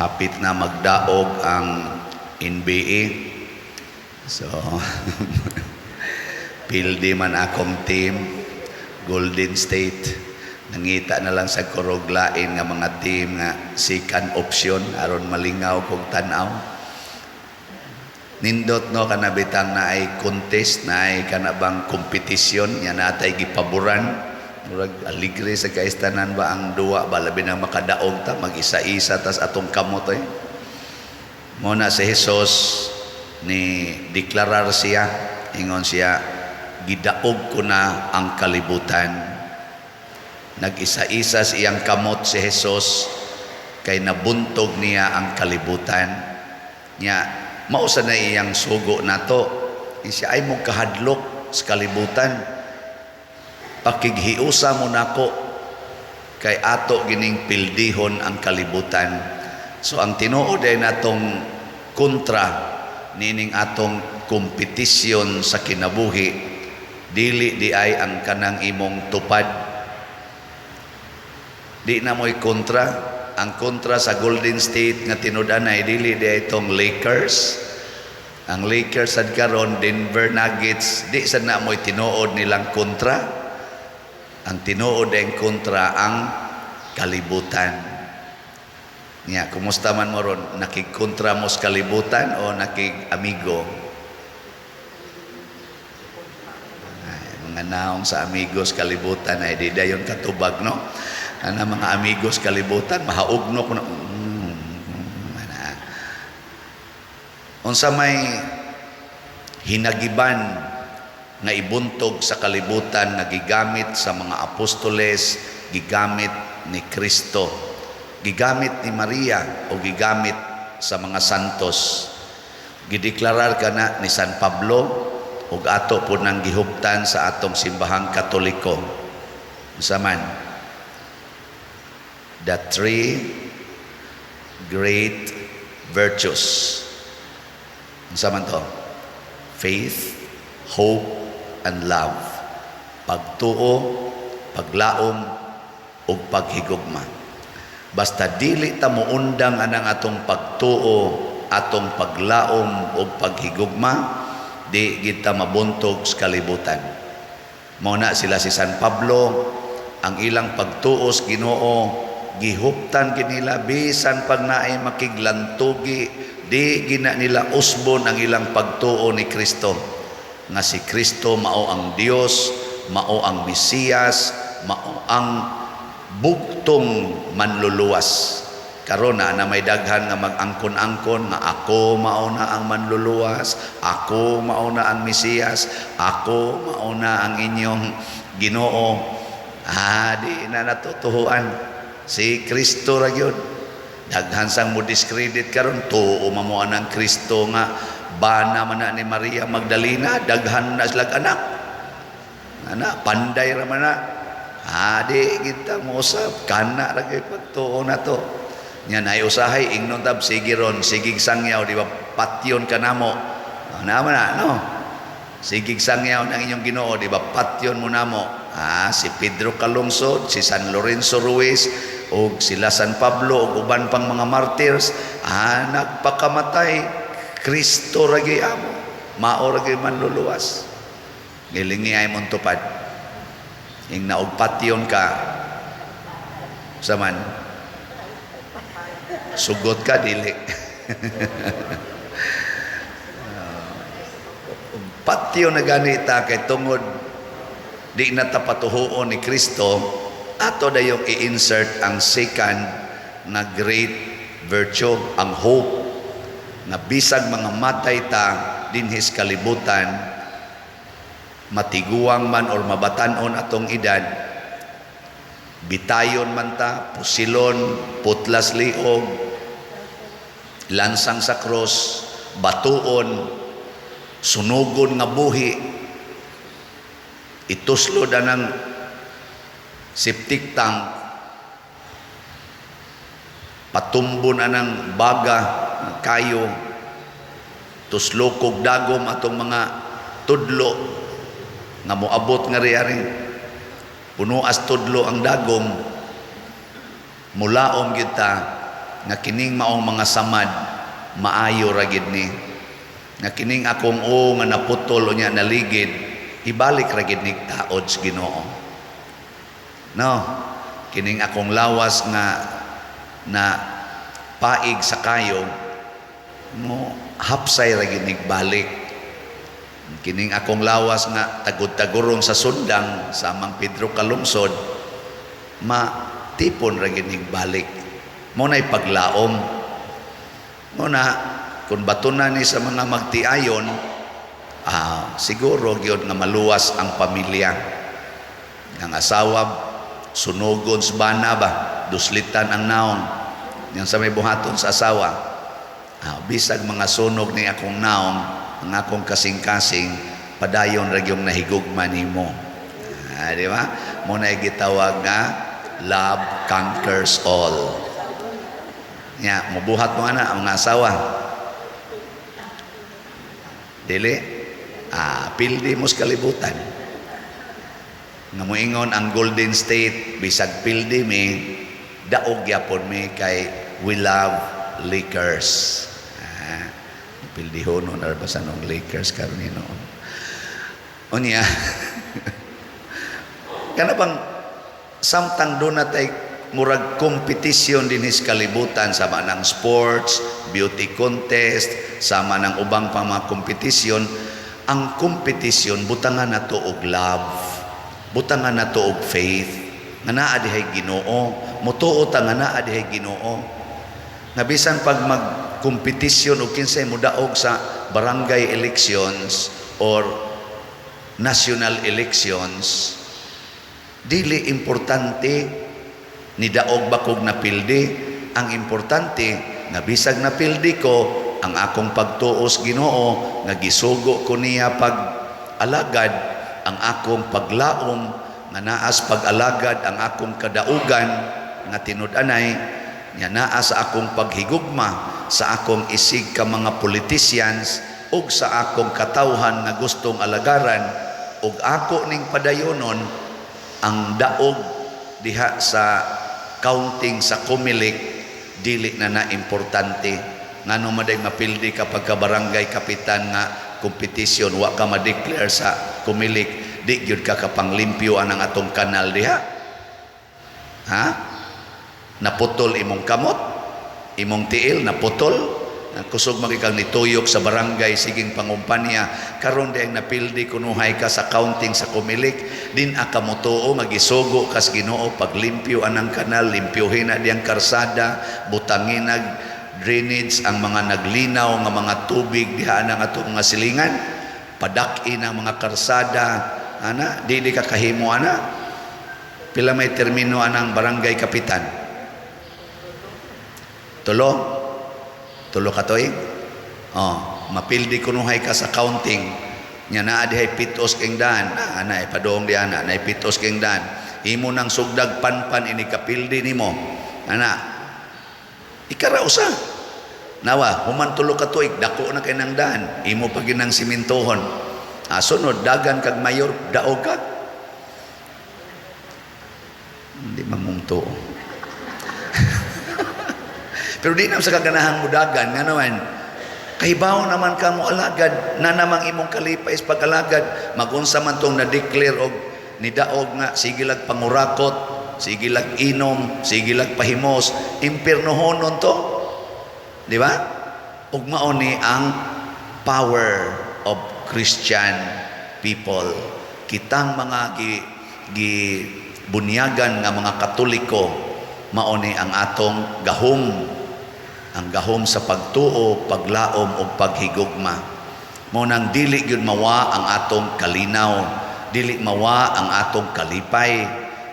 hapit na magdaog ang NBA. So pildi man akong team, Golden State. Nangita na lang sa kuroglain nga mga team nga second option aron malingaw kog tan-aw. Nindot no kanabitang na ay contest, na ay kanabang kompetisyon, yan natay gipaboran. Murag aligre sa kaistanan ba ang duwa ba labi nang makadaog ta mag-isa-isa tas atong kamot eh. Muna si Jesus ni deklarar siya, ingon siya, gidaog ko na ang kalibutan. Nag-isa-isa siyang kamot si Jesus kay nabuntog niya ang kalibutan. Nya mausa na iyang sugo nato. Siya ay mo kahadlok sa kalibutan. Pakighiusa mo nako kay ato gining pildihon ang kalibutan. So ang tinuod ay natong kontra nining atong kompetisyon sa kinabuhi, dili di ay ang kanang imong tupad. Di na mo'y kontra. Ang kontra sa Golden State nga tinudan ay dili di ay itong Lakers. Ang Lakers sad karon Denver Nuggets, di sad na mo'y tinuod nilang kontra. Ang tinuod ay kontra ang kalibutan. Nya, kumusta man mo ron? Nakigkontra mo sa kalibutan o nakig-amigo? Mga naong sa amigos kalibutan ay di dayon katubag, no? Ana mga amigos kalibutan mahaugno ko na unsa may hinagiban nga ibuntog sa kalibutan nga gigamit sa mga apostoles, gigamit ni Kristo, gigamit ni Maria o gigamit sa mga santos. Gideklarar kana ni San Pablo ug ato po nang gihuptan sa atong simbahang Katoliko. Unsa man? The three great virtues. Unsa man to? Faith, hope, and love. Pagtuo, paglaom, ug paghigugma. Basta dili ta muundang anang atong pagtuo, atong paglaom ug paghigugma, di kita mabuntog sa kalibutan. Mao na sila si San Pablo, ang ilang pagtuos Ginoo gihuptan kinila bisan pag naay makiglantugi, di gina nila usbon ang ilang pagtuo ni Kristo. Nga si Kristo mao ang Dios, mao ang Mesiyas, mao ang bugtong manluluwas. Karon na may daghan nga mag-angkon-angkon nga ako mao na ang manluluwas, ako mao na ang Mesiyas, ako mao na ang inyong Ginoo. Di na natutuhuan. Si Kristo ra gyud. Daghan sang mo discredit karon, tuo mamo ang Kristo nga bana man na ni Maria Magdalena, daghan na silang anak. Panday ra man na. Di kita mo usab kana ra gyud pagtuo na to. Nya nay usahay ingnon tab sige ron, sigig sangyaw di ba patyon kanamo. Naman na no. Sigig sangyaw ng inyong Ginoo di ba patyon mo namo. Si Pedro Calungsod, si San Lorenzo Ruiz, o sila San Pablo, o uban pang mga martyrs, nagpakamatay, Kristo ragi amo, mao ragi manluluwas. Gilingi ay mong tupad. Ing naugpatyon ka, saman, sugot ka, dili. Patyo na ganita kay tungod di na tapatuhuon ni Kristo, ato dayong i-insert ang second na great virtue, ang hope, na bisag mga matay ta dinhis kalibutan, matiguang man or mabatanon atong edad, bitayon man ta, pusilon, putlas liog, lansang sa cross, batuon, sunugon nga buhi, ituslo da ng septic tank, patumbo na ng baga, kayo, tuslokog dagom atong mga tudlo nga moabot nga riyaring puno as tudlo ang dagom, mulaom kita nga kining maong mga samad maayo ra gid ni, nga kining akong nga naputol unya naligid ibalik ra gid ni taod sa Ginoo. No, kining akong lawas nga na paig sa kayo mo hapsay ra gid ni balik. Kining akong lawas nga tagud-tagurong sa sundang sa Amang Pedro kalungsod matipon ra gid ni balik. Mo nay paglaom. Mo na kung batunan ni sa mga magtiayon, siguro gyud nga maluwas ang pamilya. Ang asawa sunugon sa bana ba, duslitan ang naong. Yang sa may buhaton sa asawa, bisag mga sunog ni akong naong, ang akong kasing-kasing, padayon ra gyung nahigugma nimo. Di ba? Mo na gitawag nga love conquers all. Mabuhat mo na ang mga asawa. Dili, pildi mo sa kalibutan. Nga moingon ang Golden State, bisag pildi mi, daog yapon mi kay we love Lakers. Pildi hono na ba sa nung Lakers karon ni noon. Unya, kana bang samtang doon natay murag kompetisyon din sa kalibutan, sama ng sports, beauty contest, sama ng ubang pang mga kompetisyon. Ang kompetisyon butangan nato og love, butangan nato og faith, nga naa dihay Ginoo, mutuo ta nga naa dihay Ginoo. Nga bisan pag magkompetisyon o kinsay mudaog sa barangay elections or national elections, dili importante ni daog bakog na pildi. Ang importante nga bisag na pildi ko, ang akong pagtuos Ginoo nga gisugo ko niya pag alagad, ang akong paglaom nga naas pag-alagad ang akong kadaugan nga tinud-anay nga naa sa akong paghigugma sa akong isig ka mga politicians ug sa akong katawhan nga gustong alagaran, ug ako ning padayonon ang daog diha sa counting sa kumilik, dili na importante. Ngano maday mapildi kapag ka barangay kapitan nga kompetisyon, wa ka ma-declare sa kumilik, di gyud ka kapanglimpyo anang atong kanal diha. Naputol imong kamot, imong tiil naputol, kusog magikang nituyok sa barangay siging pangumpanya, karon diyang napildi kunuhay ka sa counting sa kumilik, din akamutuo magisugo kas Ginoo paglimpyo anang kanal, limpyohin na diyang karsada, butangin nag drainage ang mga naglinaw nga mga tubig diha nang atong mga silingan, padak-in ang mga karsada, dili ka kahimo pila may termino anang barangay kapitan, tulo ka toy. Mapildi kunuhay ka sa counting nya naa dihay pitos keng daan, ay padong di ana nay pitos keng daan, imo nang sugdag panpan ini kapildi nimo ikara usa nawa human tulo ka tuig dako na kay nang daan, imo pa ginang simintohon, sunod dagan kag mayor daog ka, hindi mamungto. Pero di na sa kaganahang mudagan nga naman, kahibaw naman ka mo alagad, na namang imong kalipay sa pag-alagad, magunsa man tong na-declare og nidaog nga, sige lag pangurakot, sige lag inom, sige lag pahimos, impirnohonon to. Di ba? Ug mao ni ang power of Christian people. Kitang mga bunyagan nga mga Katoliko, mao ni ang atong gahom, ang gahom sa pagtuo, paglaom o paghigugma. Mo nang dili gyud mawa ang atong kalinaw, dili mawa ang atong kalipay,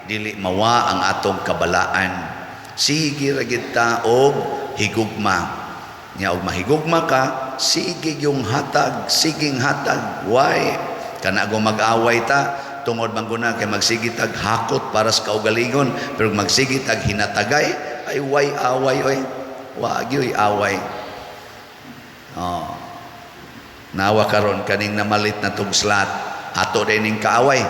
dili mawa ang atong kabalaan. Sige ra gyud ta og higugma. Nya og mahigugma ka, sige yung hatag, siging hatag. Why? Kana go mag-away ta, tungod mangguna kay magsigitag hakot para sa kaugalingon, pero magsigitag hinatagay, ay way away oy. Wag yo'y away. Nawa karon kaning namalit na tugslat, ato din ning kaaway.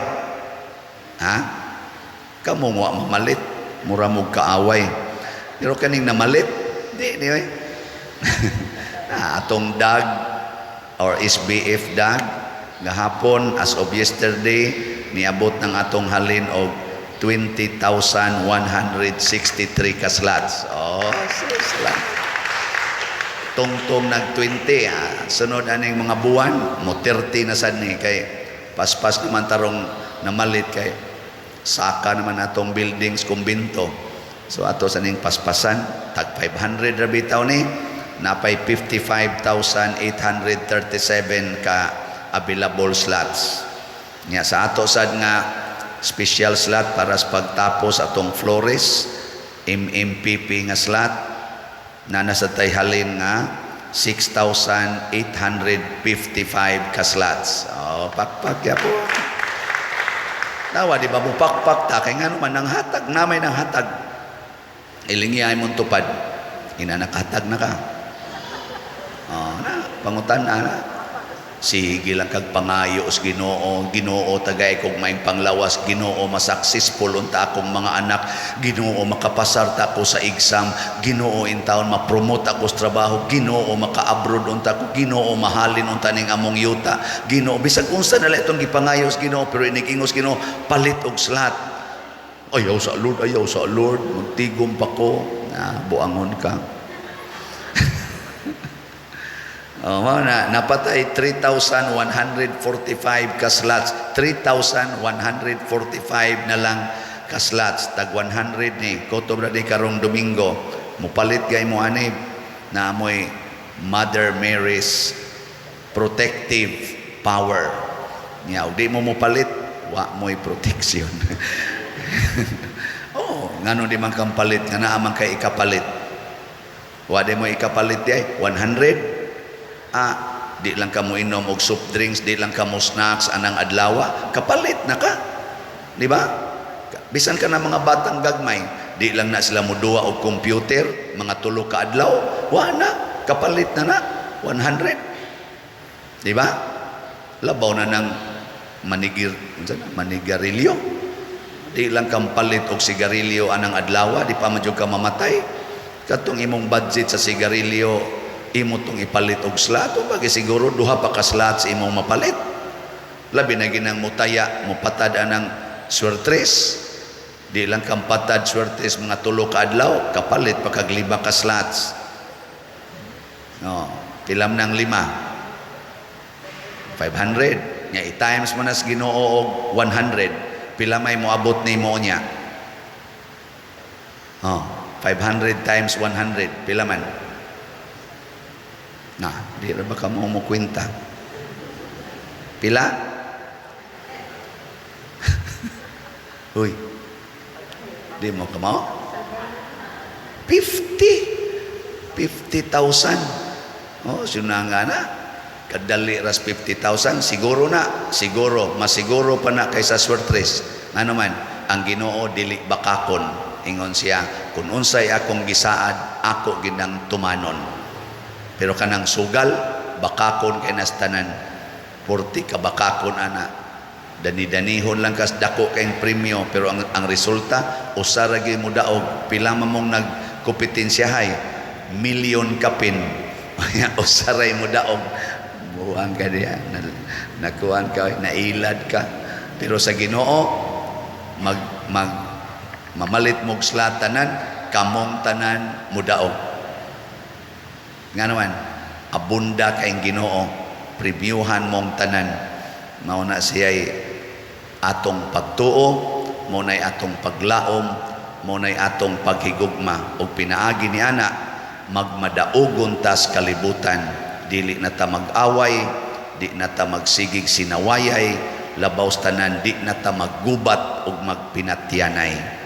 Kamu mo mamalit, mura mo kaaway. Pero kaning namalit, di oy. Atong dag or SBF dag gahapon as of yesterday niabot ng atong halin og 20,163 ka slots. Sus lang. Tungtong nag 20 sunod aning mga buwan mo 30 na sad ni kay paspas naman tarong namalit kay saka naman atong buildings kumbinto. So ato sa ning paspasan tag 500 ra bitaw ni napay 55,837 ka available slots. Nya sa ato sad nga special slot para sa pagtapos atong Flores MMPP nga slot na nasa tayhalin nga 6,855 ka slots. Pakpak ya po. Nawa di ba mo pakpak ta kay ngano man nang hatag namay nang hatag. Ilingiyay mo tupad. Ina nakatag na ka. Na pangutan na. Sige lang kag pangayo os Ginoo, Ginoo tagay kog maing panglawas, Ginoo masuccessful unta akong mga anak, Ginoo makapasar ta ko sa exam, Ginoo in taon ma-promote ako sa trabaho, Ginoo maka-abroad unta ko, Ginoo mahalin unta ning among yuta, Ginoo bisag unsa na la itong gipangayo sa Ginoo pero inigingos Ginoo palit og slat. Ayaw sa Lord, magtigom pa ko, buangon ka. Napatay 3,145 ka slots. 3,145 na lang ka slots. Tag 100 ni. Kotob na di karong Domingo. Mupalit gay mo ani na amoy Mother Mary's protective power. Nya, di mo mupalit, wa mo'y protection. Ngano di man kang palit, nga naamang kay ikapalit. Wa di mo ikapalit di ay 100. Di lang ka mo inom og soft drinks, di lang ka mo snacks anang adlawa, kapalit na ka. Di ba? Bisan ka na mga batang gagmay, di lang na sila mo duwa og computer, mga tulo ka adlaw, wa na, kapalit na 100. Di ba? Labaw na ng manigarilyo. Di lang kang palit og sigarilyo anang adlaw, di pa madyog ka mamatay. Katong imong budget sa sigarilyo imo tong ipalit og slot o bagay siguro duha pa ka slots imong mapalit. Labi na ginang mutaya mupatad anang swertres, di lang kang patad swertres mga tulo ka adlaw, kapalit pa kag 5 ka slots. Pilam ng 5 500 nya i-times mo nas Ginoo og 100, pila may moabot nimo nya? 500 times 100 pila man? Di ra ba ka mo kwenta? Pila? Uy. Di mo ka mo? 50,000. Sinanga na. Kadali ras 50,000. Siguro masiguro pa na kaysa swertres. Ano man, ang Ginoo dili bakakon. Ingon siya, kung unsay akong gisaad, ako ginang tumanon. Pero kanang sugal, bakakon kay nastanan. 40 ka bakakon ana. Dani-danihon lang kas dako kay premyo pero ang resulta usara gyud mo daog pila mamong nagkompetensyahay milyon kapin. Usaray mo daog buang ka diya nakuan ka nailad ka pero sa Ginoo mamalit mo slat tanan kamong tanan mo daog. Nga naman, abunda kayong Ginoo, previewhan mong tanan, mauna siya'y atong pagtuo, mauna'y atong paglaom, mauna'y atong paghigugma, o pinaagi ni ana, magmadaugon tas kalibutan, dili na ta mag-away, di na ta magsigig sinawayay, labaw tanan, di na ta maggubat o magpinatyanay.